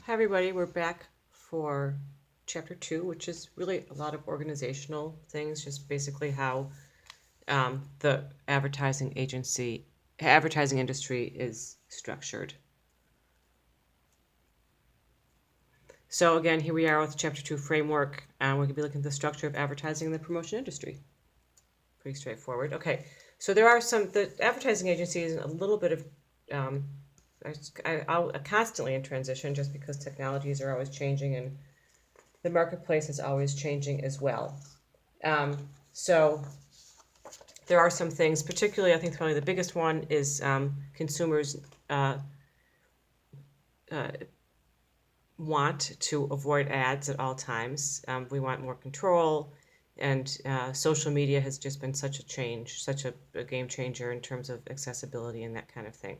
Hi everybody, we're back for chapter 2, which is really a lot of organizational things, just basically how the advertising industry is structured. So again, here we are with chapter 2 framework, and we're going to be looking at the structure of advertising in the promotion industry. Pretty straightforward. Okay, so there are the advertising agency is a little bit of, I'm constantly in transition just because technologies are always changing and the marketplace is always changing as well. So there are some things, particularly I think probably the biggest one is consumers want to avoid ads at all times. We want more control, and social media has just been such a change, such a game changer in terms of accessibility and that kind of thing.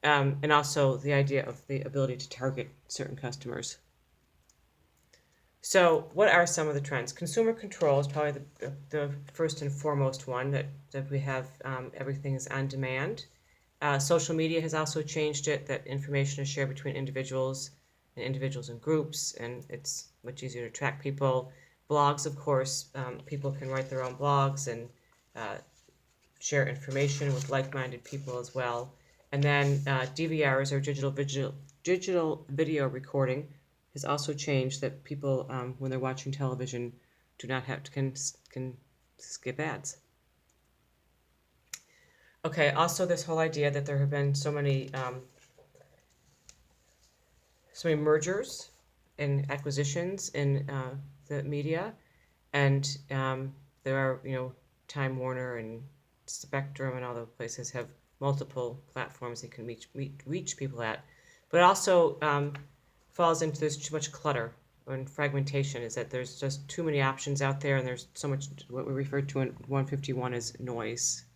And also the idea of the ability to target certain customers. So what are some of the trends? Consumer control is probably the first and foremost one that we have. Everything is on demand. Social media has also changed it, that information is shared between individuals and groups, and it's much easier to track people. Blogs, of course, people can write their own blogs and share information with like-minded people as well. And then DVRs, or digital video recording, has also changed, that people, when they're watching television, do not have to can skip ads. Okay, also this whole idea that there have been so many mergers and acquisitions in the media, and there are, Time Warner and Spectrum and all those places have multiple platforms they can reach people at, but also falls into there's too much clutter and fragmentation, is that there's just too many options out there, and there's so much what we refer to in 151 as noise.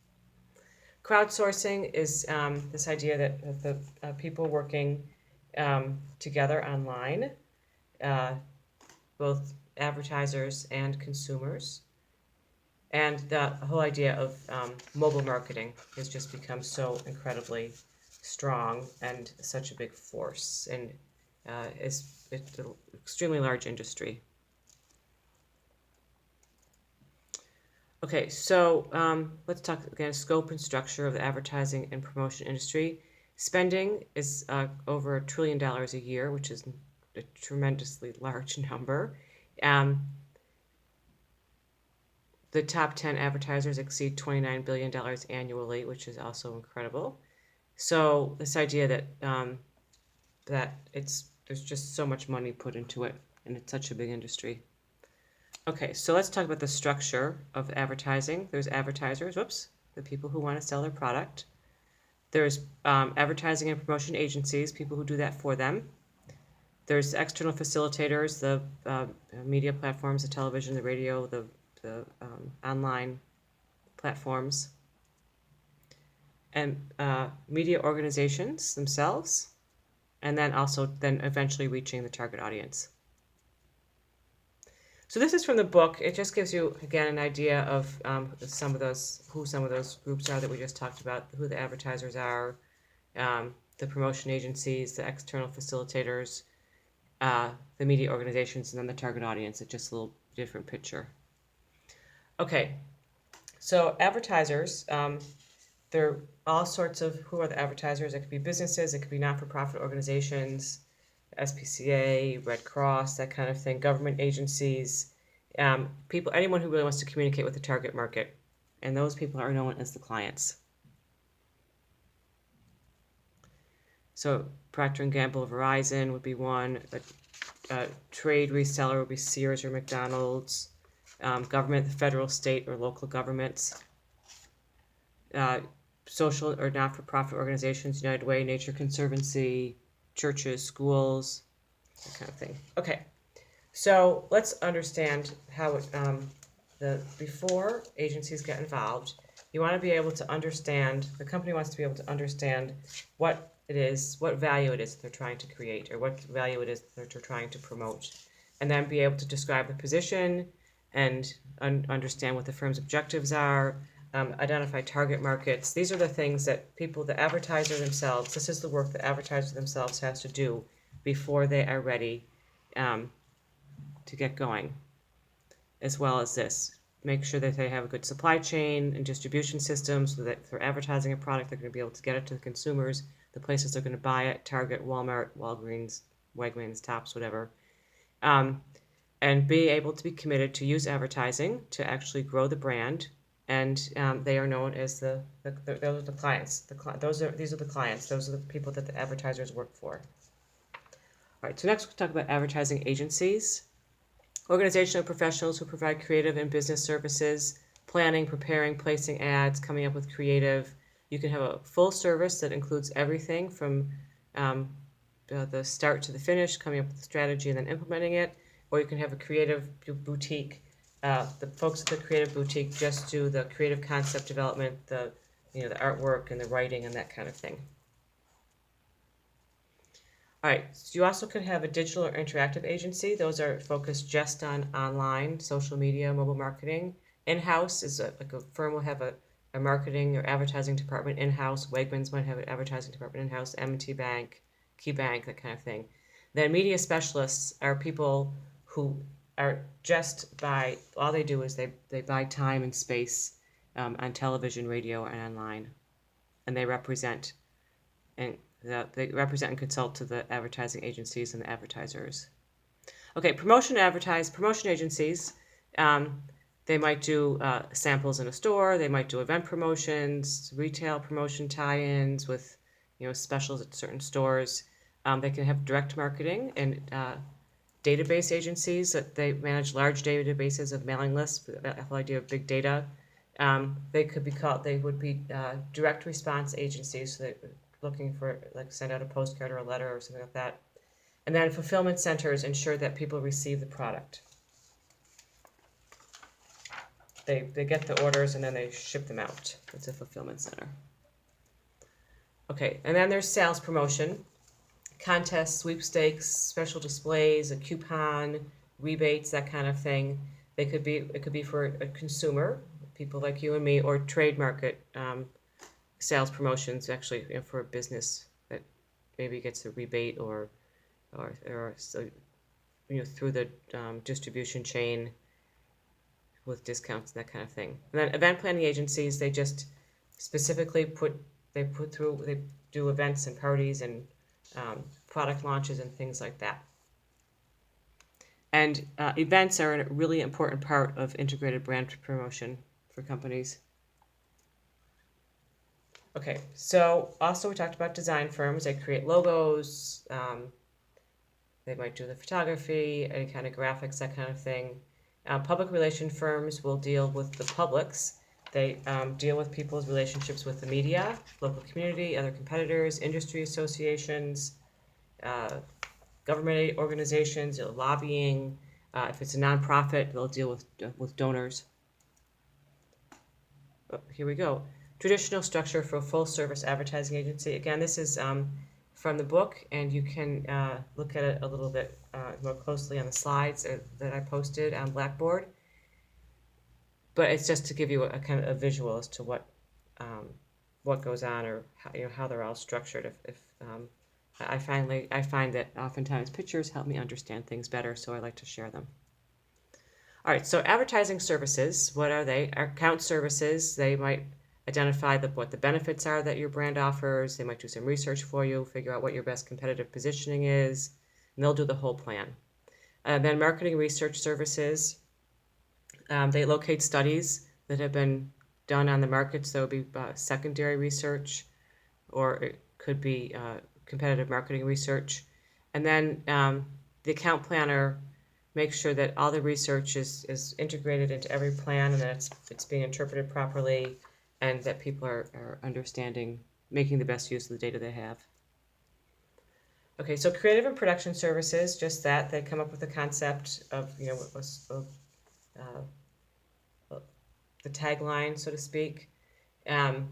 Crowdsourcing is this idea that the people working together online, both advertisers and consumers, and the whole idea of mobile marketing has just become so incredibly strong and such a big force, and it's an extremely large industry. Okay, so let's talk again, scope and structure of the advertising and promotion industry. Spending is over $1 trillion a year, which is a tremendously large number. The top 10 advertisers exceed $29 billion annually, which is also incredible. So this idea that there's just so much money put into it, and it's such a big industry. Okay, so let's talk about the structure of advertising. There's advertisers, the people who want to sell their product. There's advertising and promotion agencies, people who do that for them. There's external facilitators, the media platforms, the television, the radio, the online platforms, and media organizations themselves, and then eventually reaching the target audience. So this is from the book. It just gives you, again, an idea of who some of those groups are that we just talked about, who the advertisers are, the promotion agencies, the external facilitators, the media organizations, and then the target audience. It's just a little different picture. Okay, so advertisers, there are all sorts of, who are the advertisers? It could be businesses, it could be not-for-profit organizations, SPCA, Red Cross, that kind of thing, government agencies, anyone who really wants to communicate with the target market, and those people are known as the clients. So Procter & Gamble, Verizon would be one, a trade reseller would be Sears or McDonald's, government, the federal, state, or local governments, social or not-for-profit organizations, United Way, Nature Conservancy, churches, schools, that kind of thing. Okay, so let's understand how before agencies get involved, you want to be able to understand, the company wants to be able to understand what it is, what value it is that they're trying to create, or what value it is that they're trying to promote, and then be able to describe the position and understand what the firm's objectives are, identify target markets. These are the things that the advertiser themselves, this is the work the advertiser themselves has to do before they are ready to get going, as well as this. Make sure that they have a good supply chain and distribution system so that if they're advertising a product, they're going to be able to get it to the consumers, the places they're going to buy it, Target, Walmart, Walgreens, Wegmans, Tops, whatever. And be able to be committed to use advertising to actually grow the brand. And they are known as those are the clients. These are the clients. Those are the people that the advertisers work for. All right, so next we'll talk about advertising agencies. Organizational professionals who provide creative and business services, planning, preparing, placing ads, coming up with creative. You can have a full service that includes everything from the start to the finish, coming up with the strategy and then implementing it. Or you can have a creative boutique. The folks at the creative boutique just do the creative concept development, the artwork and the writing and that kind of thing. All right, so you also can have a digital or interactive agency. Those are focused just on online, social media, mobile marketing. In-house is like a firm will have a marketing or advertising department in-house. Wegmans might have an advertising department in-house, M&T Bank, Key Bank, that kind of thing. Then media specialists are people who are all they do is they buy time and space on television, radio, and online. And they represent and consult to the advertising agencies and the advertisers. Okay, promotion agencies. They might do samples in a store. They might do event promotions, retail promotion tie-ins with specials at certain stores. They can have direct marketing and database agencies that they manage large databases of mailing lists. The whole idea of big data. They would be direct response agencies. So looking for send out a postcard or a letter or something like that. And then fulfillment centers ensure that people receive the product. They get the orders and then they ship them out. It's a fulfillment center. Okay, and then there's sales promotion, contests, sweepstakes, special displays, a coupon, rebates, that kind of thing. It could be for a consumer, people like you and me, or trade market sales promotions, actually for a business that maybe gets a rebate or so, through the distribution chain with discounts and that kind of thing. And then event planning agencies, they just specifically they do events and parties and product launches and things like that. And events are a really important part of integrated brand promotion for companies. Okay, so also we talked about design firms. They create logos. They might do the photography, any kind of graphics, that kind of thing. Public relation firms will deal with the publics. They deal with people's relationships with the media, local community, other competitors, industry associations, government organizations, lobbying. If it's a nonprofit, they'll deal with donors. Oh, here we go. Traditional structure for a full-service advertising agency. Again, this is from the book, and you can look at it a little bit more closely on the slides that I posted on Blackboard. But it's just to give you a kind of a visual as to what goes on, or how they're all structured. I find that oftentimes pictures help me understand things better, so I like to share them. All right, so advertising services, what are they? Account services, they might identify what the benefits are that your brand offers. They might do some research for you, figure out what your best competitive positioning is, and they'll do the whole plan. Then marketing research services, they locate studies that have been done on the markets. So it would be secondary research, or it could be competitive marketing research. And then the account planner makes sure that all the research is integrated into every plan, and that it's being interpreted properly, and that people are understanding, making the best use of the data they have. Okay, so creative and production services, just that. They come up with the concept of, the tagline, so to speak, that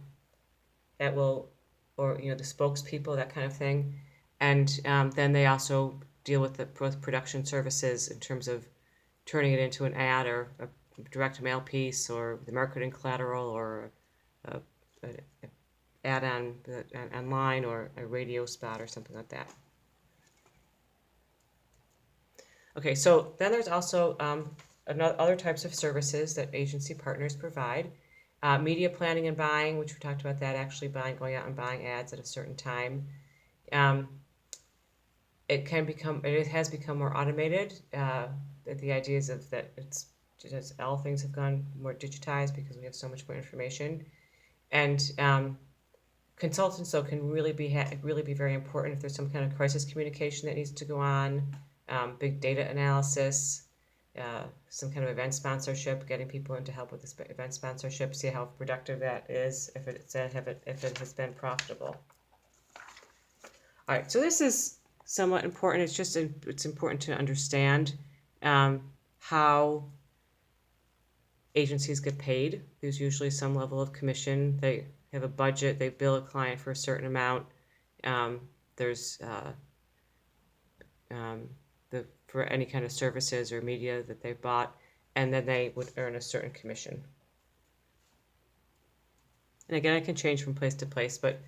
will, or, the spokespeople, that kind of thing. And then they also deal with the production services in terms of turning it into an ad or a direct mail piece, or the marketing collateral, or an ad on online, or a radio spot, or something like that. Okay, so then there's also other types of services that agency partners provide. Media planning and buying, which we talked about that, actually going out and buying ads at a certain time. Um, it has become more automated. The idea is that it's just all things have gone more digitized because we have so much more information. And consultants, though, can really be very important if there's some kind of crisis communication that needs to go on, big data analysis, some kind of event sponsorship, getting people in to help with this event sponsorship, see how productive that is, if it has been profitable. All right, so this is somewhat important. It's important to understand how agencies get paid. There's usually some level of commission. They have a budget. They bill a client for a certain amount. There's for any kind of services or media that they bought, and then they would earn a certain commission. And again, it can change from place to place, but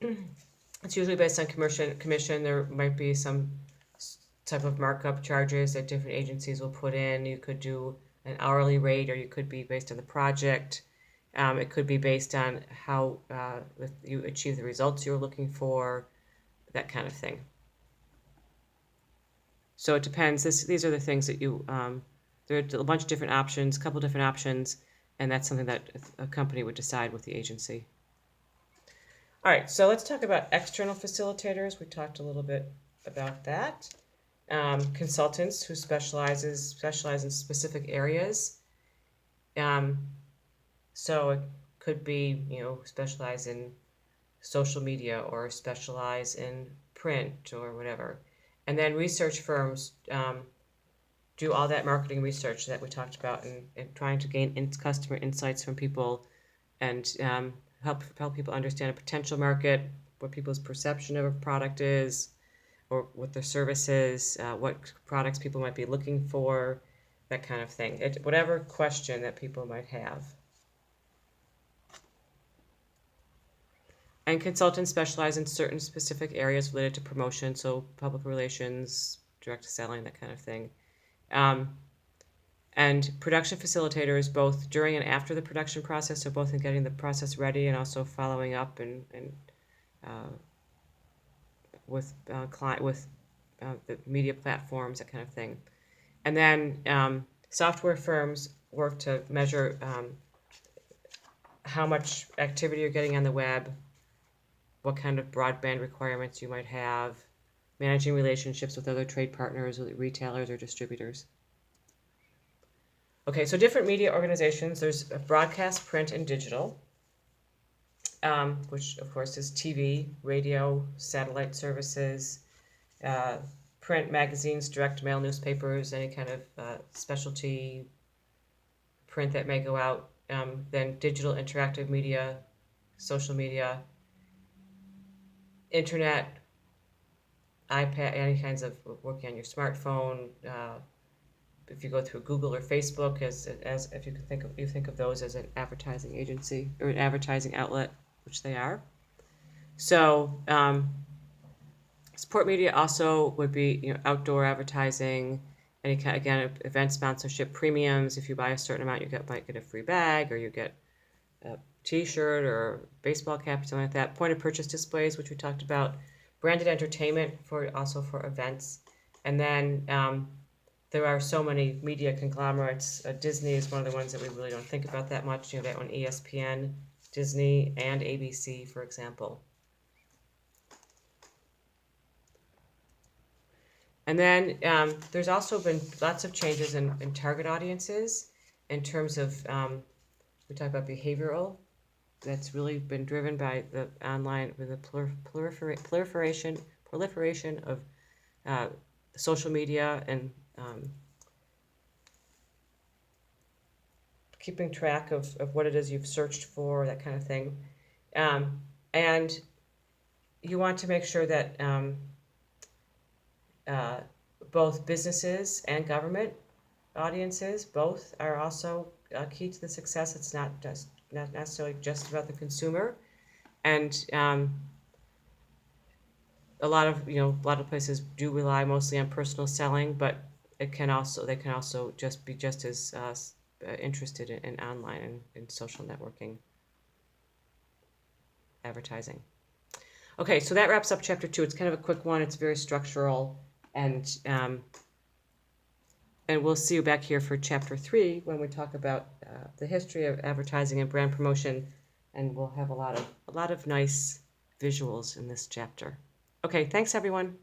it's usually based on commission. There might be some type of markup charges that different agencies will put in. You could do an hourly rate, or you could be based on the project. It could be based on how you achieve the results you're looking for, that kind of thing. So it depends. These are the things that there are a bunch of different options, a couple different options, and that's something that a company would decide with the agency. All right, so let's talk about external facilitators. We talked a little bit about that. Consultants who specialize in specific areas. So it could be, specialize in social media or specialize in print or whatever. And then research firms do all that marketing research that we talked about and trying to gain customer insights from people and help people understand a potential market, what people's perception of a product is, or what their service is, what products people might be looking for, that kind of thing. Whatever question that people might have. And consultants specialize in certain specific areas related to promotion, so public relations, direct selling, that kind of thing. And production facilitators, both during and after the production process, so both in getting the process ready and also following up and with the media platforms, that kind of thing. And then software firms work to measure how much activity you're getting on the web, what kind of broadband requirements you might have, managing relationships with other trade partners, with retailers or distributors. Okay, so different media organizations. There's broadcast, print, and digital, which of course is TV, radio, satellite services, print, magazines, direct mail, newspapers, any kind of specialty print that may go out. Then digital interactive media, social media, internet, iPad, any kinds of working on your smartphone. If you go through Google or Facebook, as if you think of those as an advertising agency or an advertising outlet, which they are. So support media also would be outdoor advertising, any kind, again, event sponsorship, premiums. If you buy a certain amount, might get a free bag, or you get a T-shirt or baseball cap or something like that. Point of purchase displays, which we talked about. Branded entertainment for events, and then there are so many media conglomerates. Disney is one of the ones that we really don't think about that much. That one, ESPN, Disney, and ABC, for example. And then there's also been lots of changes in target audiences in terms of, we talk about behavioral. That's really been driven by the online, with the proliferation of social media and keeping track of what it is you've searched for, that kind of thing. And you want to make sure that both businesses and government audiences, both are also key to the success. It's not necessarily just about the consumer. And a lot of places do rely mostly on personal selling, but they can also just be just as interested in online and in social networking advertising. Okay, so that wraps up chapter 2. It's kind of a quick one. It's very structural, and we'll see you back here for chapter 3 when we talk about the history of advertising and brand promotion, and we'll have a lot of nice visuals in this chapter. Okay, thanks everyone.